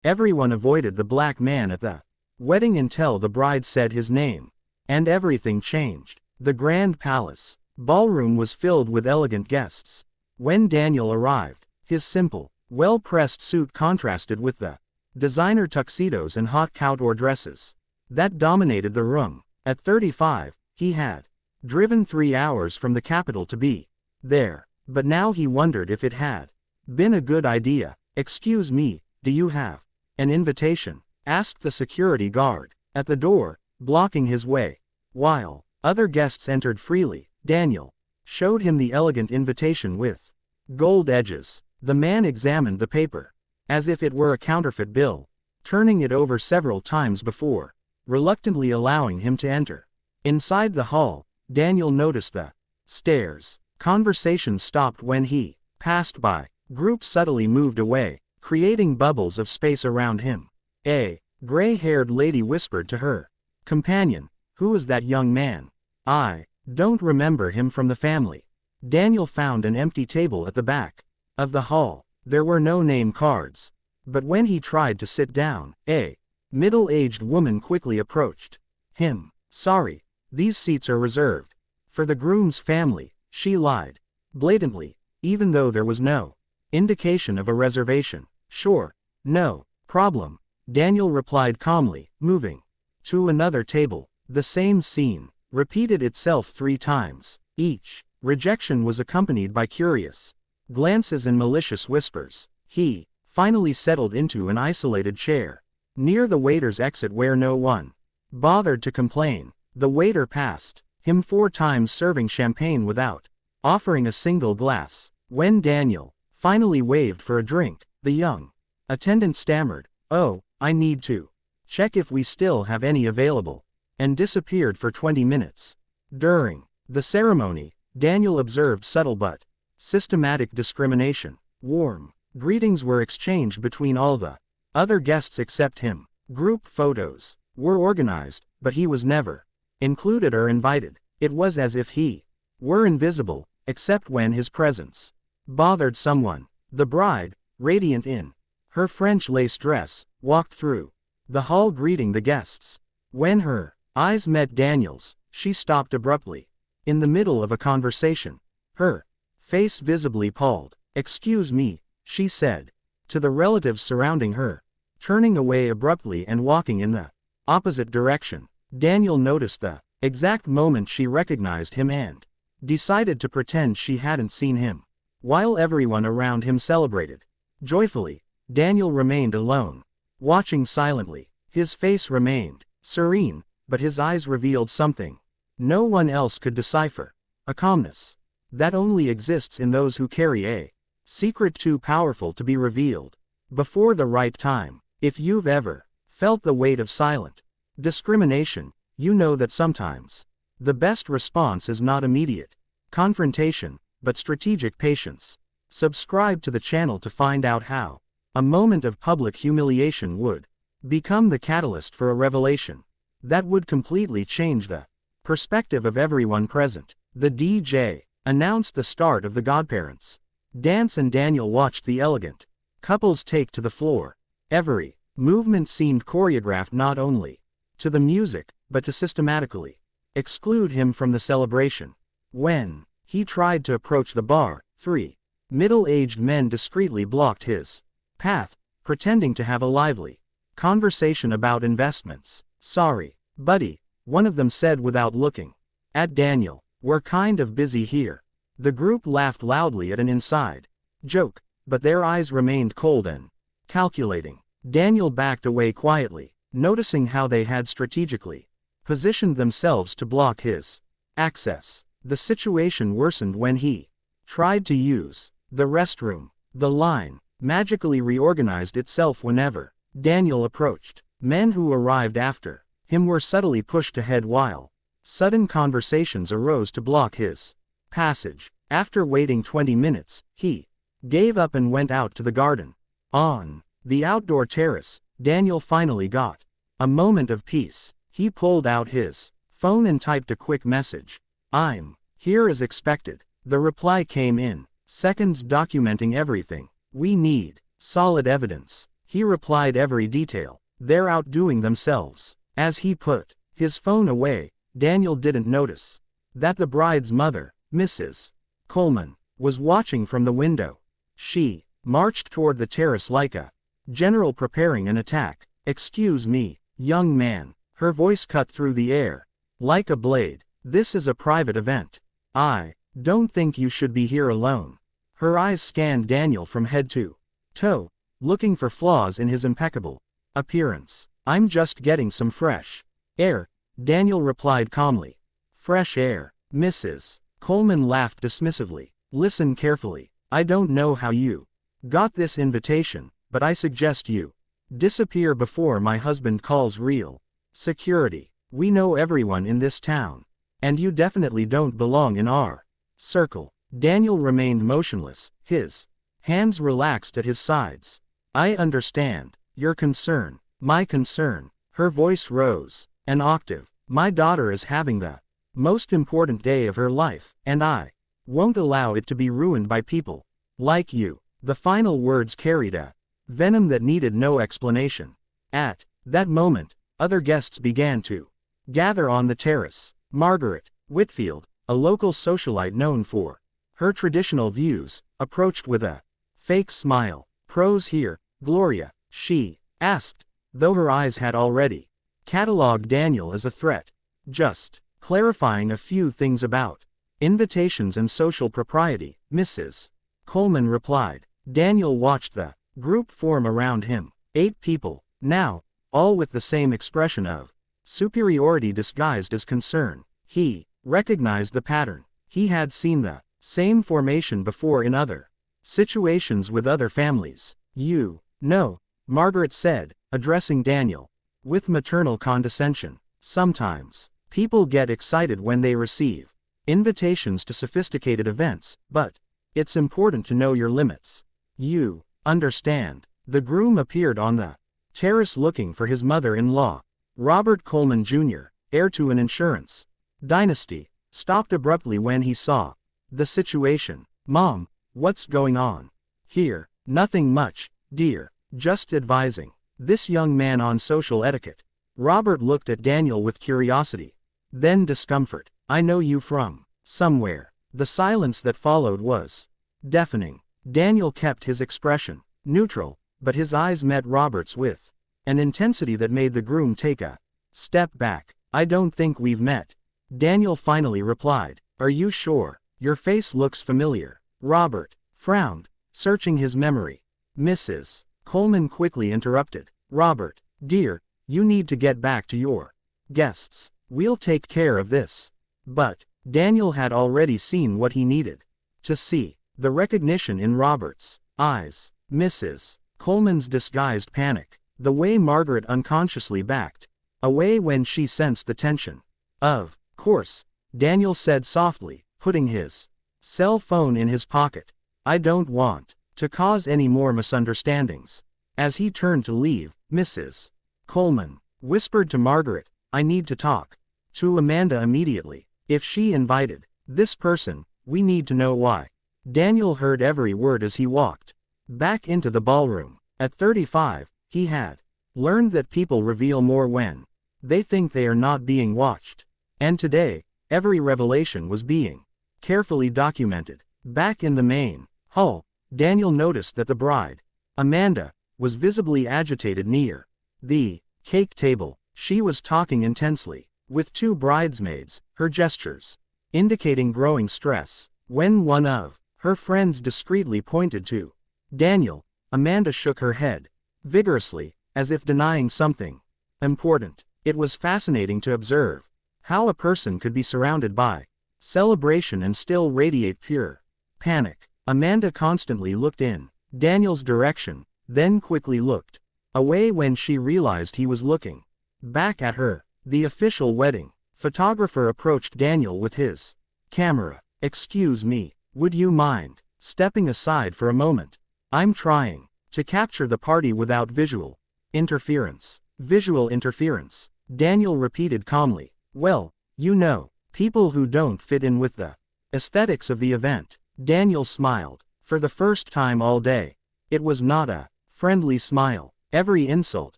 Everyone avoided the black man at the wedding until the bride said his name. And everything changed. The grand palace ballroom was filled with elegant guests. When Daniel arrived, his simple, well-pressed suit contrasted with the designer tuxedos and haute couture dresses that dominated the room. At 35, he had driven 3 hours from the capital to be there, but now he wondered if it had been a good idea. "Excuse me, do you have an invitation?" asked the security guard at the door, blocking his way. While other guests entered freely, Daniel showed him the elegant invitation with gold edges. The man examined the paper as if it were a counterfeit bill, turning it over several times before reluctantly allowing him to enter. Inside the hall, Daniel noticed the stairs. Conversation stopped when he passed by. Groups subtly moved away, creating bubbles of space around him. A gray-haired lady whispered to her companion, "Who is that young man? I don't remember him from the family." Daniel found an empty table at the back of the hall. There were no name cards. But when he tried to sit down, a middle-aged woman quickly approached him. "Sorry, these seats are reserved for the groom's family," she lied blatantly, even though there was no indication of a reservation. "Sure, no problem," Daniel replied calmly, moving to another table. The same scene repeated itself 3 times. Each rejection was accompanied by curious glances and malicious whispers. He finally settled into an isolated chair near the waiter's exit where no one bothered to complain. The waiter passed him 4 times, serving champagne without offering a single glass. When Daniel finally waved for a drink, the young attendant stammered, "Oh, I need to check if we still have any available," and disappeared for 20 minutes. During the ceremony, Daniel observed subtle but systematic discrimination. Warm greetings were exchanged between all the other guests except him. Group photos were organized, but he was never included or invited. It was as if he were invisible, except when his presence bothered someone. The bride, radiant in her French lace dress, walked through the hall greeting the guests. When her eyes met Daniel's, she stopped abruptly in the middle of a conversation, her face visibly palled. "Excuse me," she said to the relatives surrounding her, turning away abruptly and walking in the opposite direction. Daniel noticed the exact moment she recognized him and decided to pretend she hadn't seen him. While everyone around him celebrated joyfully, Daniel remained alone, watching silently. His face remained serene, but his eyes revealed something no one else could decipher, a calmness that only exists in those who carry a secret too powerful to be revealed before the right time. If you've ever felt the weight of silent discrimination, you know that sometimes the best response is not immediate confrontation, but strategic patience. Subscribe to the channel to find out how a moment of public humiliation would become the catalyst for a revelation that would completely change the perspective of everyone present. The DJ announced the start of the godparents' dance and Daniel watched the elegant couples take to the floor. Every movement seemed choreographed not only to the music, but to systematically exclude him from the celebration. When he tried to approach the bar, 3 middle-aged men discreetly blocked his path, pretending to have a lively conversation about investments. "Sorry, buddy," one of them said without looking at Daniel. "We're kind of busy here." The group laughed loudly at an inside joke, but their eyes remained cold and calculating. Daniel backed away quietly, noticing how they had strategically positioned themselves to block his access. The situation worsened when he tried to use the restroom. The line magically reorganized itself whenever Daniel approached. Men who arrived after him were subtly pushed ahead while sudden conversations arose to block his passage. After waiting 20 minutes, he gave up and went out to the garden. On the outdoor terrace, Daniel finally got a moment of peace. He pulled out his phone and typed a quick message. "I'm here as expected." The reply came in seconds, documenting everything. "We need solid evidence." He replied every detail. They're outdoing themselves. As he put his phone away, Daniel didn't notice that the bride's mother, Mrs. Coleman, was watching from the window. She marched toward the terrace like a general preparing an attack. "Excuse me, young man." Her voice cut through the air like a blade. "This is a private event. I don't think you should be here alone." Her eyes scanned Daniel from head to toe, looking for flaws in his impeccable appearance. "I'm just getting some fresh air," Daniel replied calmly. "Fresh air?" Mrs. Coleman laughed dismissively. "Listen carefully. I don't know how you got this invitation, but I suggest you disappear before my husband calls real security. We know everyone in this town, and you definitely don't belong in our circle." Daniel remained motionless, his hands relaxed at his sides. "I understand your concern. My concern." Her voice rose an octave. "My daughter is having the most important day of her life, and I won't allow it to be ruined by people like you." The final words carried a venom that needed no explanation. At that moment, other guests began to gather on the terrace. Margaret Whitfield, a local socialite known for her traditional views, approached with a fake smile. "Pros here, Gloria?" she asked, though her eyes had already catalogued Daniel as a threat. "Just clarifying a few things about invitations and social propriety," Mrs. Coleman replied. Daniel watched the group form around him. 8 people, now, all with the same expression of superiority disguised as concern. He recognized the pattern. He had seen the same formation before in other situations with other families. "You know," Margaret said, addressing Daniel with maternal condescension, "sometimes people get excited when they receive invitations to sophisticated events, but it's important to know your limits. You understand." The groom appeared on the terrace looking for his mother-in-law. Robert Coleman Jr., heir to an insurance dynasty, stopped abruptly when he saw the situation. "Mom, what's going on?" "Here, nothing much, dear. Just advising this young man on social etiquette." Robert looked at Daniel with curiosity, then discomfort. "I know you from somewhere." The silence that followed was deafening. Daniel kept his expression neutral, but his eyes met Robert's with an intensity that made the groom take a step back. "I don't think we've met," Daniel finally replied. "Are you sure? Your face looks familiar." Robert frowned, searching his memory. Mrs. Coleman quickly interrupted. "Robert, dear, you need to get back to your guests. We'll take care of this." But Daniel had already seen what he needed to see. The recognition in Robert's eyes, Mrs. Coleman's disguised panic, the way Margaret unconsciously backed away when she sensed the tension. "Of course," Daniel said softly, putting his cell phone in his pocket. "I don't want to cause any more misunderstandings." As he turned to leave, Mrs. Coleman whispered to Margaret, "I need to talk to Amanda immediately. If she invited this person, we need to know why." Daniel heard every word as he walked back into the ballroom. At 35, he had learned that people reveal more when they think they are not being watched. And today, every revelation was being carefully documented. Back in the main hall, Daniel noticed that the bride, Amanda, was visibly agitated near the cake table. She was talking intensely with 2 bridesmaids, her gestures indicating growing stress. When one of her friends discreetly pointed to Daniel, Amanda shook her head vigorously, as if denying something important. It was fascinating to observe how a person could be surrounded by celebration and still radiate pure panic. Amanda constantly looked in Daniel's direction, then quickly looked away when she realized he was looking back at her. The official wedding photographer approached Daniel with his camera. "Excuse me, would you mind stepping aside for a moment? I'm trying to capture the party without visual interference." "Visual interference," Daniel repeated calmly. "Well, you know, people who don't fit in with the aesthetics of the event." Daniel smiled. For the first time all day, it was not a friendly smile. Every insult,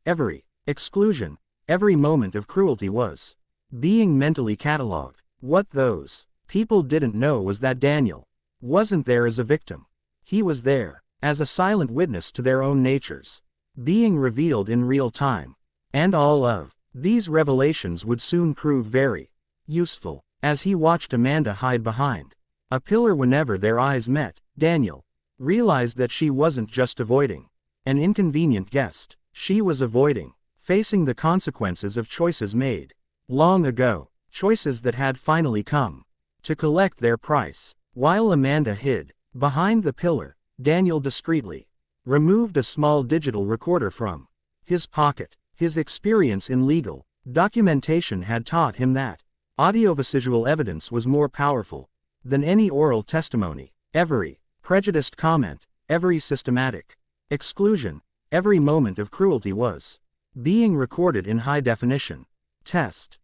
every exclusion, every moment of cruelty was being mentally catalogued. What those people didn't know was that Daniel wasn't there as a victim. He was there as a silent witness to their own natures, being revealed in real time. And all of these revelations would soon prove very useful. As he watched Amanda hide behind a pillar whenever their eyes met, Daniel realized that she wasn't just avoiding an inconvenient guest. She was avoiding facing the consequences of choices made long ago, choices that had finally come to collect their price. While Amanda hid behind the pillar, Daniel discreetly removed a small digital recorder from his pocket. His experience in legal documentation had taught him that audiovisual evidence was more powerful than any oral testimony. Every prejudiced comment, every systematic exclusion, every moment of cruelty was being recorded in high definition. Test,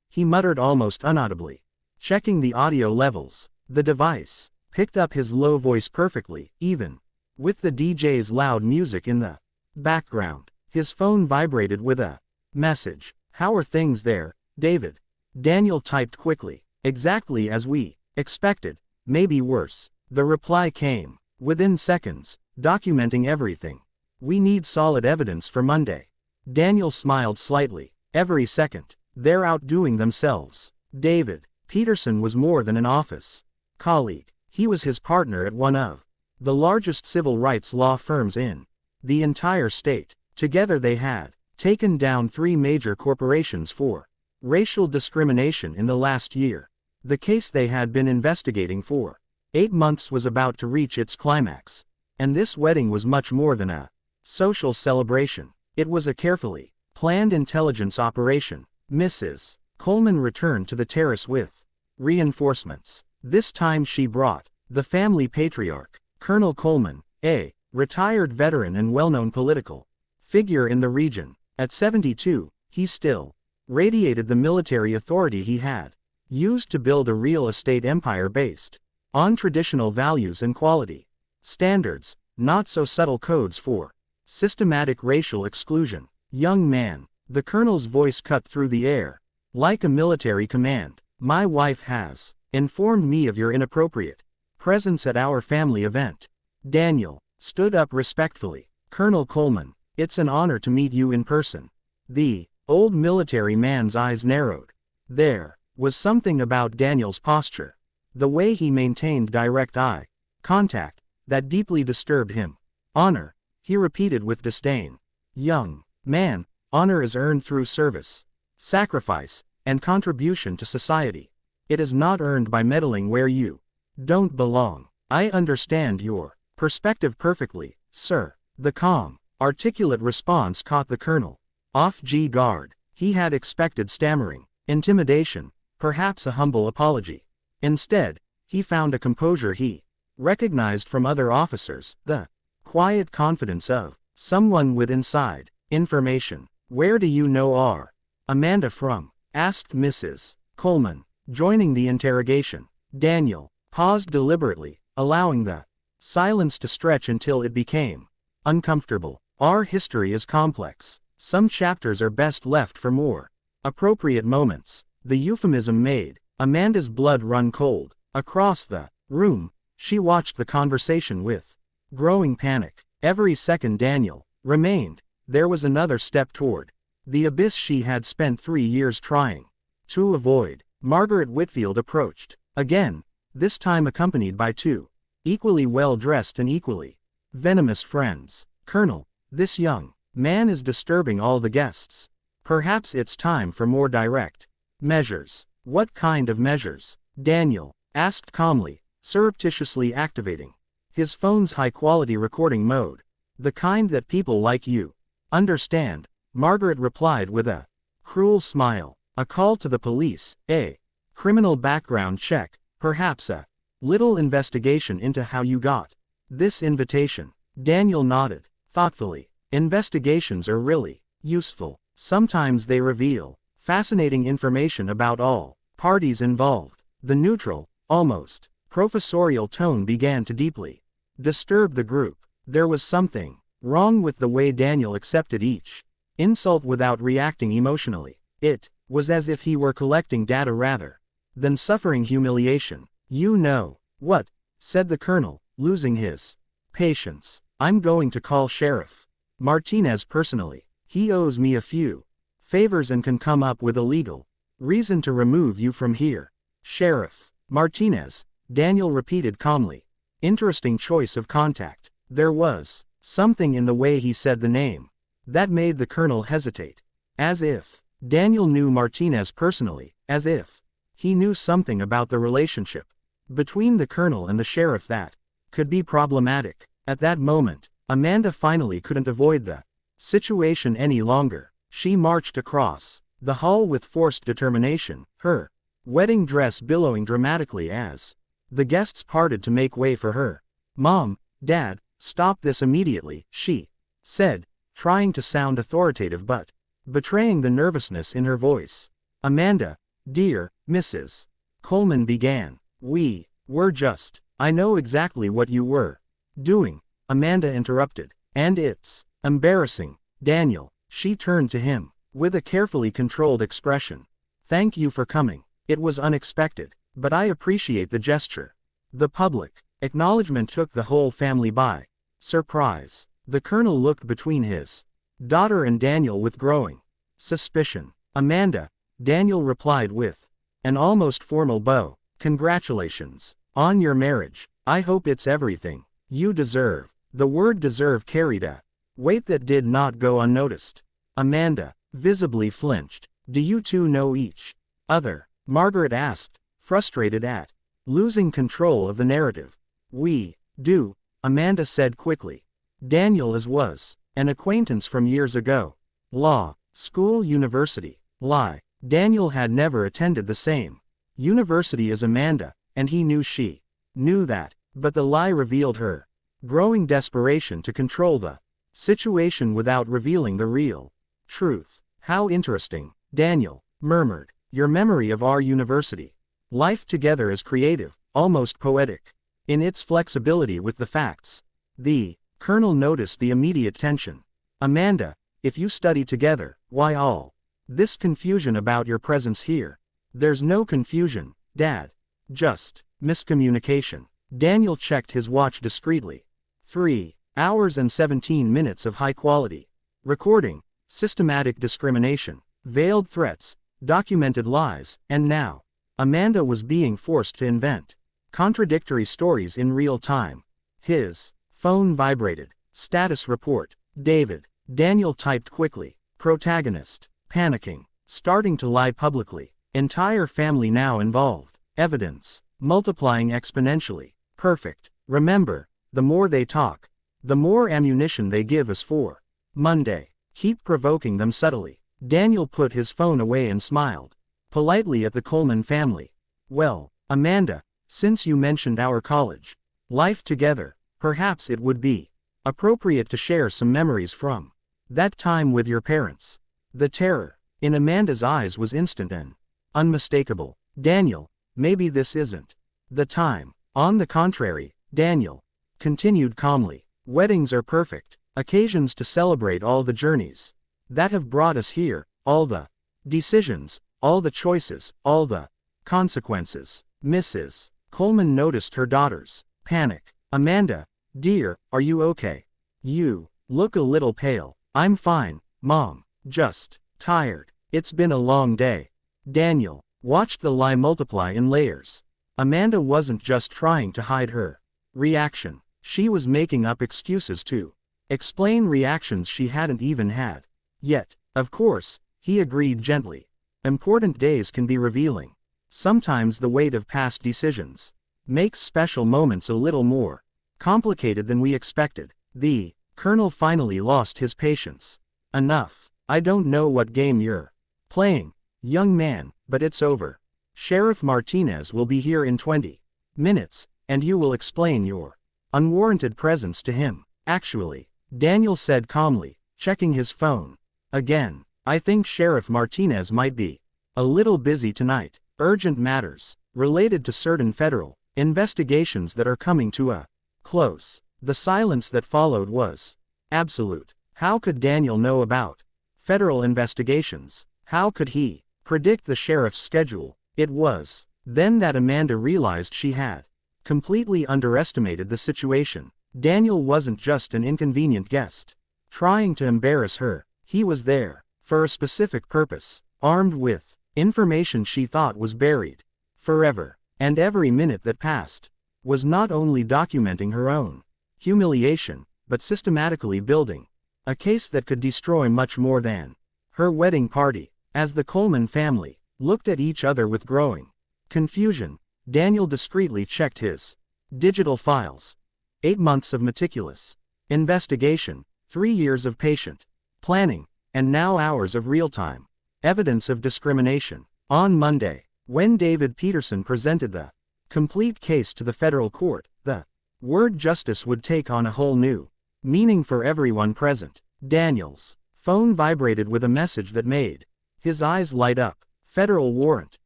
he muttered almost unaudibly, checking the audio levels. The device picked up his low voice perfectly, even with the DJ's loud music in the background. His phone vibrated with a message. "How are things there, David?" Daniel typed quickly. "Exactly as we expected, maybe worse." The reply came within seconds, documenting everything. "We need solid evidence for Monday." Daniel smiled slightly. Every second, they're outdoing themselves. David Peterson was more than an office colleague. He was his partner at one of the largest civil rights law firms in the entire state. Together they had taken down 3 major corporations for racial discrimination in the last year. The case they had been investigating for 8 months was about to reach its climax. And this wedding was much more than a social celebration. It was a carefully planned intelligence operation. Mrs. Coleman returned to the terrace with reinforcements. This time she brought the family patriarch, Colonel Coleman, a retired veteran and well-known political figure in the region. At 72, he still radiated the military authority he had used to build a real estate empire based on traditional values and quality standards, not so subtle codes for systematic racial exclusion. "Young man," the colonel's voice cut through the air like a military command, "my wife has informed me of your inappropriate presence at our family event." Daniel stood up respectfully. "Colonel Coleman, it's an honor to meet you in person." The old military man's eyes narrowed. There was something about Daniel's posture, the way he maintained direct eye contact, that deeply disturbed him. "Honor," he repeated with disdain. "Young man, honor is earned through service, sacrifice, and contribution to society. It is not earned by meddling where you don't belong." "I understand your perspective perfectly, sir." The calm, articulate response caught the colonel off guard. He had expected stammering, intimidation, perhaps a humble apology. Instead, he found a composure he recognized from other officers, the quiet confidence of someone with inside information. "Where do you know our Amanda from?" asked Mrs. Coleman, joining the interrogation. Daniel paused deliberately, allowing the silence to stretch until it became uncomfortable. "Our history is complex. Some chapters are best left for more appropriate moments." The euphemism made Amanda's blood run cold. Across the room, she watched the conversation with growing panic. Every second Daniel remained, there was another step toward the abyss she had spent 3 years trying to avoid. Margaret Whitfield approached again, this time accompanied by 2 equally well-dressed and equally venomous friends. "Colonel, this young man is disturbing all the guests. Perhaps it's time for more direct measures." "What kind of measures?" Daniel asked calmly, surreptitiously activating his phone's high-quality recording mode. "The kind that people like you understand," Margaret replied with a cruel smile. "A call to the police, a criminal background check, perhaps a little investigation into how you got this invitation." Daniel nodded thoughtfully. "Investigations are really useful. Sometimes they reveal fascinating information about all parties involved." The neutral, almost professorial tone began to deeply disturb the group. There was something Wrong with the way Daniel accepted each insult without reacting emotionally. It was as if he were collecting data rather than suffering humiliation. "You know what?" said the colonel, losing his patience. "I'm going to call Sheriff Martinez personally. He owes me a few favors and can come up with a legal reason to remove you from here." "Sheriff Martinez," Daniel repeated calmly. Interesting choice of contact. There was something in the way he said the name that made the colonel hesitate. As if Daniel knew Martinez personally, as if he knew something about the relationship between the colonel and the sheriff that could be problematic. At that moment, Amanda finally couldn't avoid the situation any longer. She marched across the hall with forced determination, her wedding dress billowing dramatically as the guests parted to make way for her. "Mom, Dad, stop this immediately," she said, trying to sound authoritative but betraying the nervousness in her voice. "Amanda, dear," Mrs. Coleman began. "We were just—" "I know exactly what you were doing," Amanda interrupted. "And it's embarrassing, Daniel." She turned to him with a carefully controlled expression. "Thank you for coming. It was unexpected, but I appreciate the gesture." The public acknowledgement took the whole family by surprise. The colonel looked between his daughter and Daniel with growing suspicion. "Amanda," Daniel replied with an almost formal bow, "congratulations on your marriage. I hope it's everything you deserve." The word deserve carried a weight that did not go unnoticed. Amanda visibly flinched. "Do you two know each other?" Margaret asked, frustrated at losing control of the narrative. "We do," Amanda said quickly. "Daniel was an acquaintance from years ago. Law school, university." Lie. Daniel had never attended the same university as Amanda, and he knew she knew that. But the lie revealed her growing desperation to control the situation without revealing the real truth. "How interesting," Daniel murmured. "Your memory of our university life together is creative, almost poetic in its flexibility with the facts." The colonel noticed the immediate tension. "Amanda, if you study together, why all this confusion about your presence here?" "There's no confusion, Dad. Just miscommunication." Daniel checked his watch discreetly. 3 hours and 17 minutes of high-quality recording, systematic discrimination, veiled threats, documented lies, and now Amanda was being forced to invent contradictory stories in real time. His phone vibrated. Status report. "David." Daniel typed quickly. Protagonist. Panicking. Starting to lie publicly. Entire family now involved. Evidence multiplying exponentially. Perfect. Remember, the more they talk, the more ammunition they give us for Monday. Keep provoking them subtly. Daniel put his phone away and smiled politely at the Coleman family. "Well, Amanda, since you mentioned our college life together, perhaps it would be appropriate to share some memories from that time with your parents." The terror in Amanda's eyes was instant and unmistakable. "Daniel, maybe this isn't the time." "On the contrary," Daniel continued calmly. "Weddings are perfect occasions to celebrate all the journeys that have brought us here, all the decisions, all the choices, all the consequences." Mrs. Coleman noticed her daughter's panic. "Amanda, dear, are you okay? You look a little pale." "I'm fine, Mom. Just tired. It's been a long day." Daniel watched the lie multiply in layers. Amanda wasn't just trying to hide her reaction. She was making up excuses to explain reactions she hadn't even had yet. "Of course," he agreed gently. "Important days can be revealing. Sometimes the weight of past decisions makes special moments a little more complicated than we expected." The colonel finally lost his patience. "Enough. I don't know what game you're playing, young man, but it's over. Sheriff Martinez will be here in 20 minutes, and you will explain your unwarranted presence to him." "Actually," Daniel said calmly, checking his phone again, "I think Sheriff Martinez might be a little busy tonight. Urgent matters related to certain federal investigations that are coming to a close." The silence that followed was Absolute. How could Daniel know about federal investigations? How could he predict the sheriff's schedule? It was then that Amanda realized she had completely underestimated the situation. Daniel wasn't just an inconvenient guest trying to embarrass her. He was there for a specific purpose, armed with information she thought was buried forever. And every minute that passed was not only documenting her own humiliation, but systematically building a case that could destroy much more than her wedding party. As the Coleman family looked at each other with growing confusion, Daniel discreetly checked his digital files. 8 months of meticulous investigation, 3 years of patient planning, and now hours of real-time evidence of discrimination. On Monday, when David Peterson presented the complete case to the federal court, the word justice would take on a whole new meaning for everyone present. Daniel's phone vibrated with a message that made his eyes light up. Federal warrant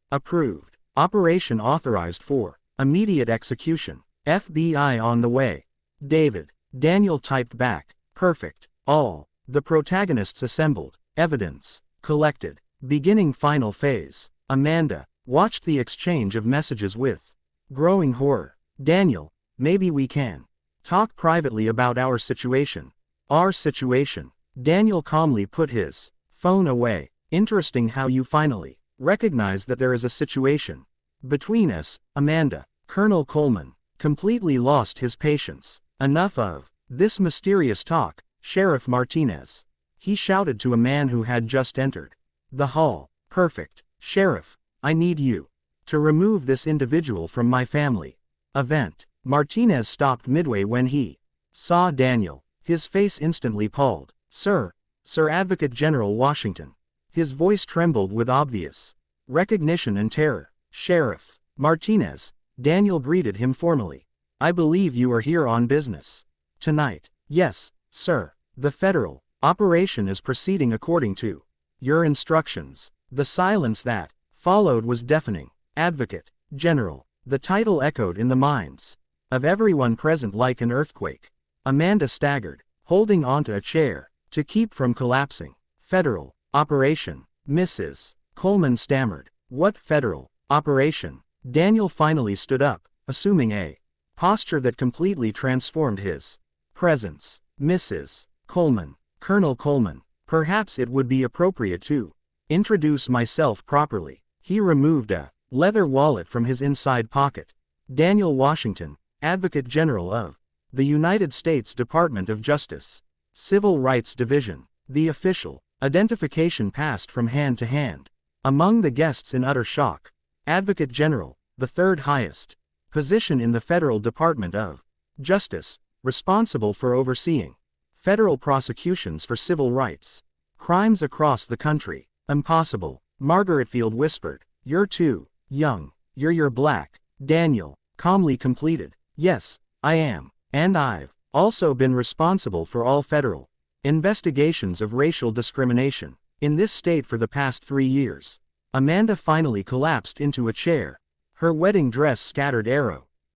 approved. Operation authorized for immediate execution. FBI on the way. Daniel typed back. Perfect. All the protagonists assembled. Evidence collected. Beginning final phase. Amanda watched the exchange of messages with growing horror. Daniel, maybe we can talk privately about our situation. Our situation. Daniel calmly put his phone away. Interesting how you finally recognize that there is a situation between us, Amanda. Colonel Coleman completely lost his patience. Enough of this mysterious talk, Sheriff Martinez. He shouted to a man who had just entered the hall. Perfect. Sheriff, I need you to remove this individual from my family event. Martinez stopped midway when he saw Daniel. His face instantly palled. Sir Advocate General Washington. His voice trembled with obvious recognition and terror. Sheriff Martinez. Daniel greeted him formally. I believe you are here on business tonight. Yes, sir. The federal operation is proceeding according to your instructions. The silence that followed was deafening. Advocate General. The title echoed in the minds of everyone present like an earthquake. Amanda staggered, holding onto a chair to keep from collapsing. Federal operation. Mrs. Coleman stammered. What federal operation? Daniel finally stood up, assuming a posture that completely transformed his presence. Mrs. Coleman. Colonel Coleman. Perhaps it would be appropriate to introduce myself properly. He removed a leather wallet from his inside pocket. Daniel Washington, Advocate General of the United States Department of Justice, Civil Rights Division. The official identification passed from hand to hand. Among the guests in utter shock, Advocate General, the third highest position in the Federal Department of Justice, responsible for overseeing federal prosecutions for civil rights crimes across the country. Impossible, Margaret Field whispered. You're too young. You're black. Daniel calmly completed. Yes, I am. And I've also been responsible for all federal investigations of racial discrimination in this state for the past 3 years. Amanda finally collapsed into a chair. Her wedding dress scattered arrow